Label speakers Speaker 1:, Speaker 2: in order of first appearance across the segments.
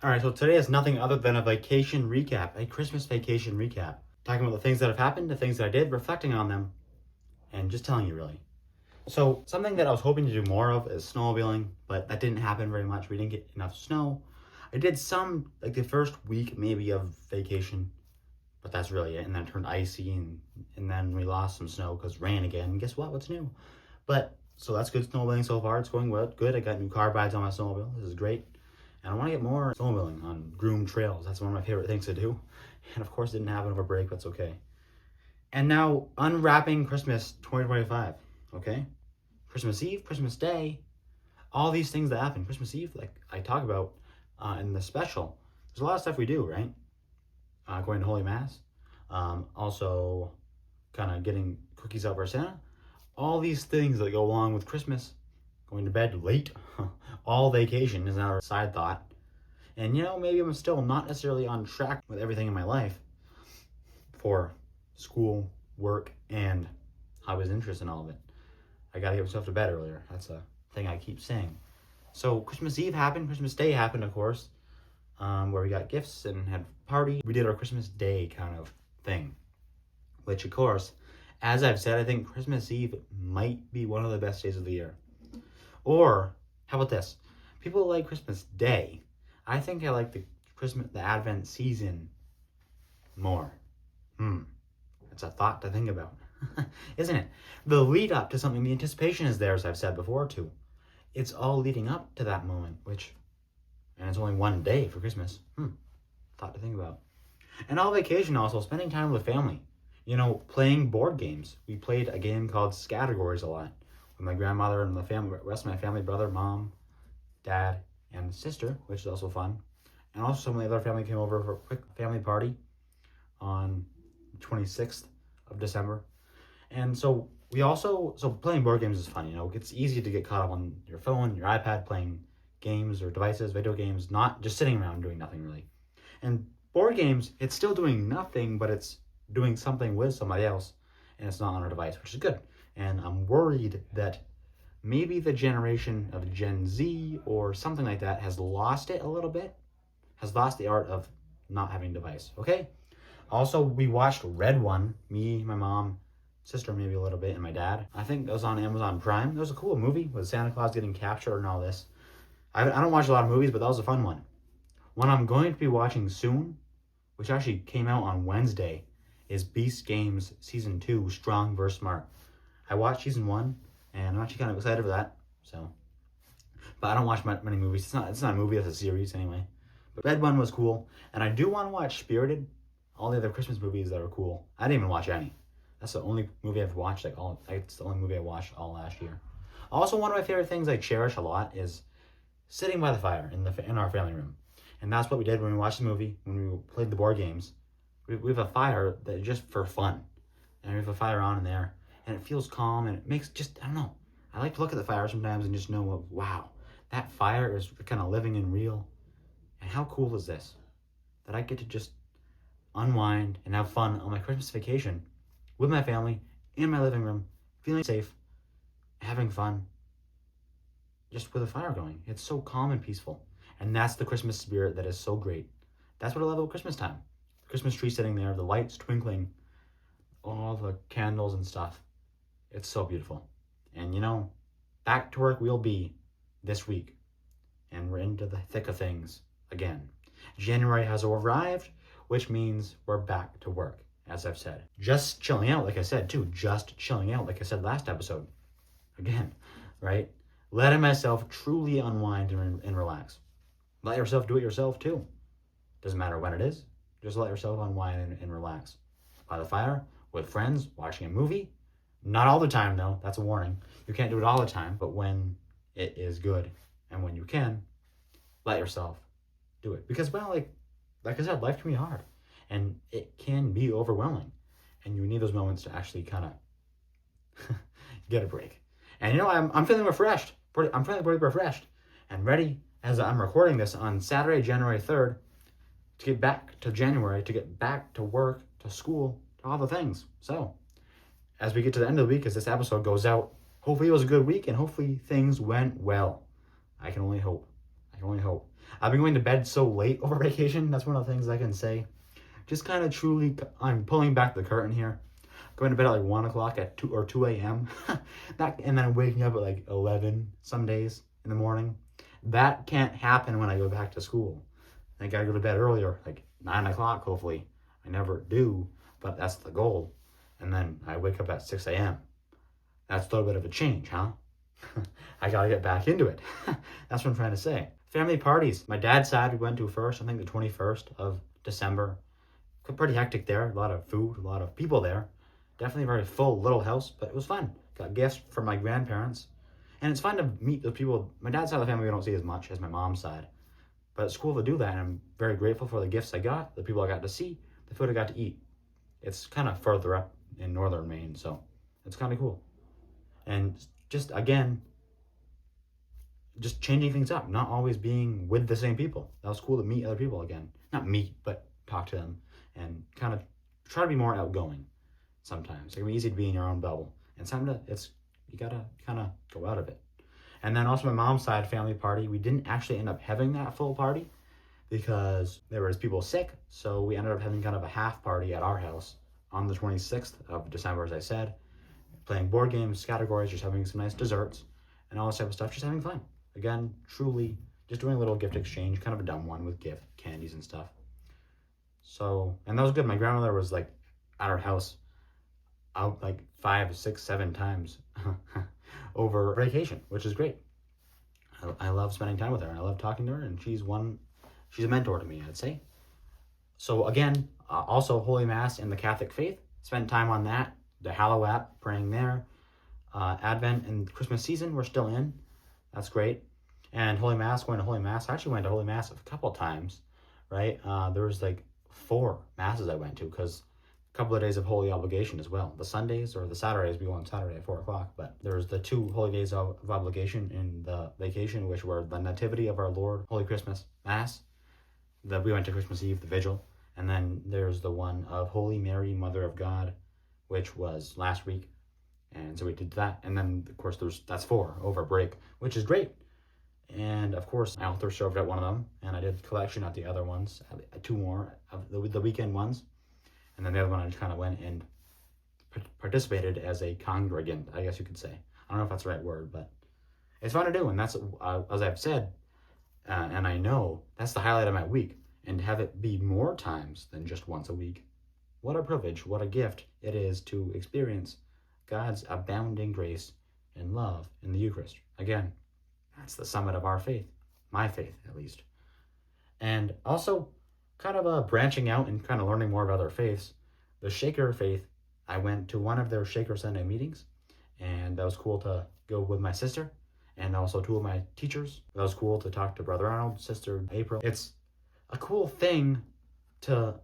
Speaker 1: All right, so today is nothing other than a vacation recap, a Christmas vacation recap. Talking about the things that have happened, the things that I did, reflecting on them, and just telling you really. So, something that I was hoping to do more of is snowmobiling, but that didn't happen very much. We didn't get enough snow. I did some, like the first week maybe of vacation, but that's really it. And then it turned icy, and then we lost some snow because rain again. And guess what? What's new? But, so that's good snowmobiling so far. It's going well, good. I got new car rides on my snowmobile. This is great. And I want to get more snowmobiling on groomed trails. That's one of my favorite things to do. And of course, it didn't happen over break. That's okay. And now, unwrapping Christmas 2025. Okay? Christmas Eve, Christmas Day, all these things that happen. Christmas Eve, like I talk about in the special. There's a lot of stuff we do, right? Going to Holy Mass. Also, kind of getting cookies out for Santa. All these things that go along with Christmas. Going to bed late. All vacation is our side thought. And maybe I'm still not necessarily on track with everything in my life for school, work, and hobbies, interests, and all of it. I gotta get myself to bed earlier. That's a thing I keep saying. So Christmas Eve happened. Christmas Day happened, of course, where we got gifts and had a party. We did our Christmas Day kind of thing, which, of course, as I've said, I think Christmas Eve might be one of the best days of the year. Or how about this? People like Christmas Day. I think I like the Advent season more. It's a thought to think about, isn't it? The lead up to something, the anticipation is there, as I've said before, too. It's all leading up to that moment, and it's only one day for Christmas. Thought to think about. And all vacation also, spending time with family. Playing board games. We played a game called Categories a lot with my grandmother and the rest of my family, brother, mom, dad, and sister, which is also fun. And also some of the other family came over for a quick family party on 26th of December. And so playing board games is fun, It's easy to get caught up on your phone, your iPad, playing games or devices, video games, not just sitting around doing nothing really. And board games, it's still doing nothing, but it's doing something with somebody else, and it's not on a device, which is good. And I'm worried that maybe the generation of Gen Z or something like that has lost it a little bit, has lost the art of not having a device, okay? Also, we watched Red One, me, my mom, sister maybe a little bit, and my dad. I think it was on Amazon Prime. It was a cool movie with Santa Claus getting captured and all this. I don't watch a lot of movies, but that was a fun one. One I'm going to be watching soon, which actually came out on Wednesday, is Beast Games Season 2, Strong vs. Smart. I watched Season 1, and I'm actually kind of excited for that, But I don't watch many movies. It's not a movie, it's a series anyway. But Red One was cool, and I do want to watch Spirited, all the other Christmas movies that are cool. I didn't even watch any. That's the only movie I've watched, it's the only movie I watched all last year. Also, one of my favorite things I cherish a lot is sitting by the fire in our family room. And that's what we did when we watched the movie, when we played the board games. We have a fire that just for fun. And we have a fire on in there, and it feels calm, and it makes I don't know. I like to look at the fire sometimes and just know, wow, that fire is kind of living and real. And how cool is this? That I get to just unwind and have fun on my Christmas vacation with my family in my living room, feeling safe, having fun, just with a fire going. It's so calm and peaceful. And that's the Christmas spirit that is so great. That's what I love about Christmas time. The Christmas tree sitting there, the lights twinkling, all the candles and stuff. It's so beautiful. And back to work we'll be this week. And we're into the thick of things again. January has arrived, which means we're back to work, as I've said. Just chilling out, like I said, too. Just chilling out, like I said last episode. Again, right? Letting myself truly unwind and relax. Let yourself do it yourself, too. Doesn't matter when it is. Just let yourself unwind and relax. By the fire, with friends, watching a movie. Not all the time, though. That's a warning. You can't do it all the time, but when it is good and when you can, let yourself do it. Because, like I said, life can be hard. And it can be overwhelming. And you need those moments to actually kind of get a break. And I'm feeling refreshed. I'm feeling pretty refreshed and ready as I'm recording this on Saturday, January 3rd, to get back to January, to get back to work, to school, to all the things. So, as we get to the end of the week, as this episode goes out, hopefully it was a good week and hopefully things went well. I can only hope. I've been going to bed so late over vacation. That's one of the things I can say. Just kind of truly, I'm pulling back the curtain here. Going to bed at like 1 o'clock at 2 a.m. And then waking up at like 11 some days in the morning. That can't happen when I go back to school. I gotta go to bed earlier, like 9 o'clock, hopefully. I never do, but that's the goal. And then I wake up at 6 a.m. That's a little bit of a change, huh? I gotta get back into it. That's what I'm trying to say. Family parties. My dad's side we went to first, I think the 21st of December. Pretty hectic there. A lot of food, a lot of people there. Definitely a very full little house, but it was fun. Got gifts from my grandparents. And it's fun to meet those people. My dad's side of the family we don't see as much as my mom's side. But it's cool to do that, and I'm very grateful for the gifts I got, the people I got to see, the food I got to eat. It's kind of further up in northern Maine, so it's kind of cool. And just, again, just changing things up, not always being with the same people. That was cool to meet other people again. Not meet, but talk to them and kind of try to be more outgoing sometimes. It can be easy to be in your own bubble. And sometimes you gotta kind of go out of it. And then also my mom's side family party, we didn't actually end up having that full party because there was people sick. So we ended up having kind of a half party at our house on the 26th of December, as I said, playing board games, categories, just having some nice desserts and all this type of stuff, just having fun. Again, truly just doing a little gift exchange, kind of a dumb one with gift candies and stuff. So, and that was good. My grandmother was like at our house out like 5, 6, 7 times over vacation, which is great. I love spending time with her and I love talking to her, and she's a mentor to me, I'd say. So again, also Holy Mass in the Catholic faith, spend time on that, the Hallow app, praying there. Advent and Christmas season, we're still in. That's great. And Holy Mass, going to Holy Mass. I actually went to Holy Mass a couple of times, right? There was like 4 Masses I went to because a couple of days of Holy Obligation as well. The Sundays or the Saturdays, we go on Saturday at 4 o'clock, but there's the 2 Holy Days of Obligation in the vacation, which were the Nativity of our Lord, Holy Christmas Mass. We went to Christmas Eve, the Vigil. And then there's the one of Holy Mary, Mother of God, which was last week. And so we did that. And then, of course, that's 4 over break, which is great. And, of course, I author served at one of them. And I did collection at the other ones, 2 more of the weekend ones. And then the other one I just kind of went and participated as a congregant, I guess you could say. I don't know if that's the right word, but it's fun to do. And that's, as I've said, and I know, that's the highlight of my week. And to have it be more times than just once a week. What a privilege, what a gift it is to experience God's abounding grace and love in the Eucharist. Again, that's the summit of our faith, my faith at least. And also, kind of branching out and kind of learning more about other faiths. The Shaker faith, I went to one of their Shaker Sunday meetings, and that was cool to go with my sister and also 2 of my teachers. That was cool to talk to Brother Arnold, Sister April. It's a cool thing to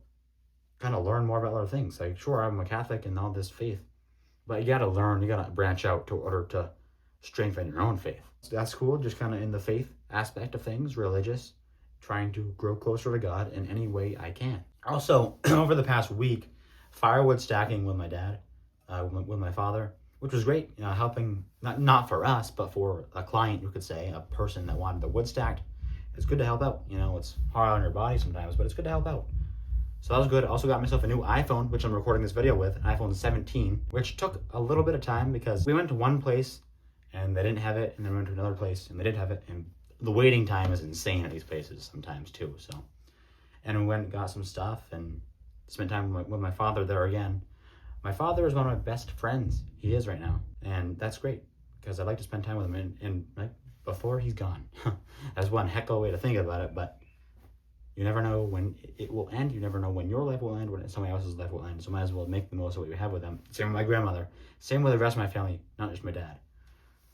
Speaker 1: kind of learn more about other things. Like, sure, I'm a Catholic and all this faith, but you got to learn, you got to branch out in order to strengthen your own faith. So that's cool, just kind of in the faith aspect of things, religious, trying to grow closer to God in any way I can. Also, over the past week, firewood stacking with my dad, with my father, which was great, helping, not for us, but for a client, you could say, a person that wanted the wood stacked. It's good to help out. It's hard on your body sometimes, but it's good to help out. So that was good. I also got myself a new iPhone, which I'm recording this video with, an iPhone 17, which took a little bit of time because we went to one place and they didn't have it, and then we went to another place and they did have it, and the waiting time is insane at these places sometimes too. So, and we went and got some stuff and spent time with my father there again. My father is one of my best friends. He is right now, and that's great because I like to spend time with him and like before he's gone. That's one heck of a way to think about it, but you never know when it will end. You never know when your life will end, when somebody else's life will end. So might as well make the most of what you have with them. Same with my grandmother. Same with the rest of my family, not just my dad.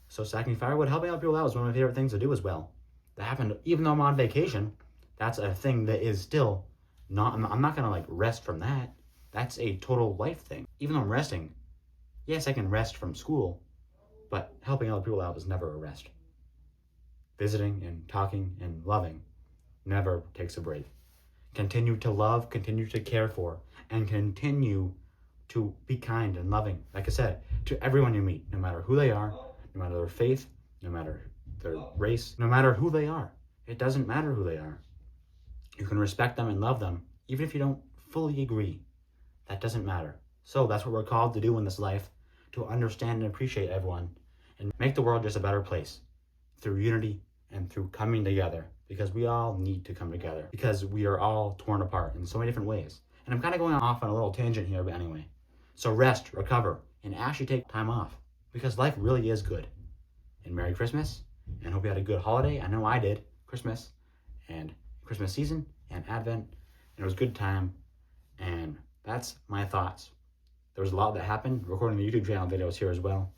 Speaker 1: So stacking firewood, helping out people out is one of my favorite things to do as well. That happened, even though I'm on vacation, that's a thing that is still not, I'm not going to like rest from that. That's a total life thing. Even though I'm resting, yes, I can rest from school, but helping other people out is never a rest. Visiting and talking and loving never takes a break. Continue to love, continue to care for, and continue to be kind and loving, like I said, to everyone you meet, no matter who they are, no matter their faith, no matter their race, no matter who they are. It doesn't matter who they are. You can respect them and love them, even if you don't fully agree. That doesn't matter. So that's what we're called to do in this life, to understand and appreciate everyone and make the world just a better place through unity and through coming together, because we all need to come together because we are all torn apart in so many different ways. And I'm kind of going off on a little tangent here, but anyway. So rest, recover, and actually take time off, because life really is good. And Merry Christmas, and hope you had a good holiday. I know I did. Christmas and Christmas season and Advent, and it was a good time. And that's my thoughts. There was a lot that happened, recording the YouTube channel videos here as well,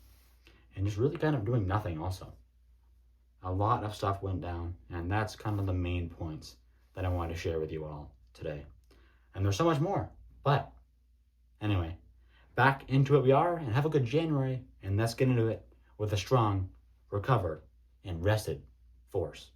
Speaker 1: and just really kind of doing nothing also. A lot of stuff went down, and that's kind of the main points that I wanted to share with you all today. And there's so much more, but anyway, back into it we are, and have a good January, and let's get into it with a strong, recovered, and rested force.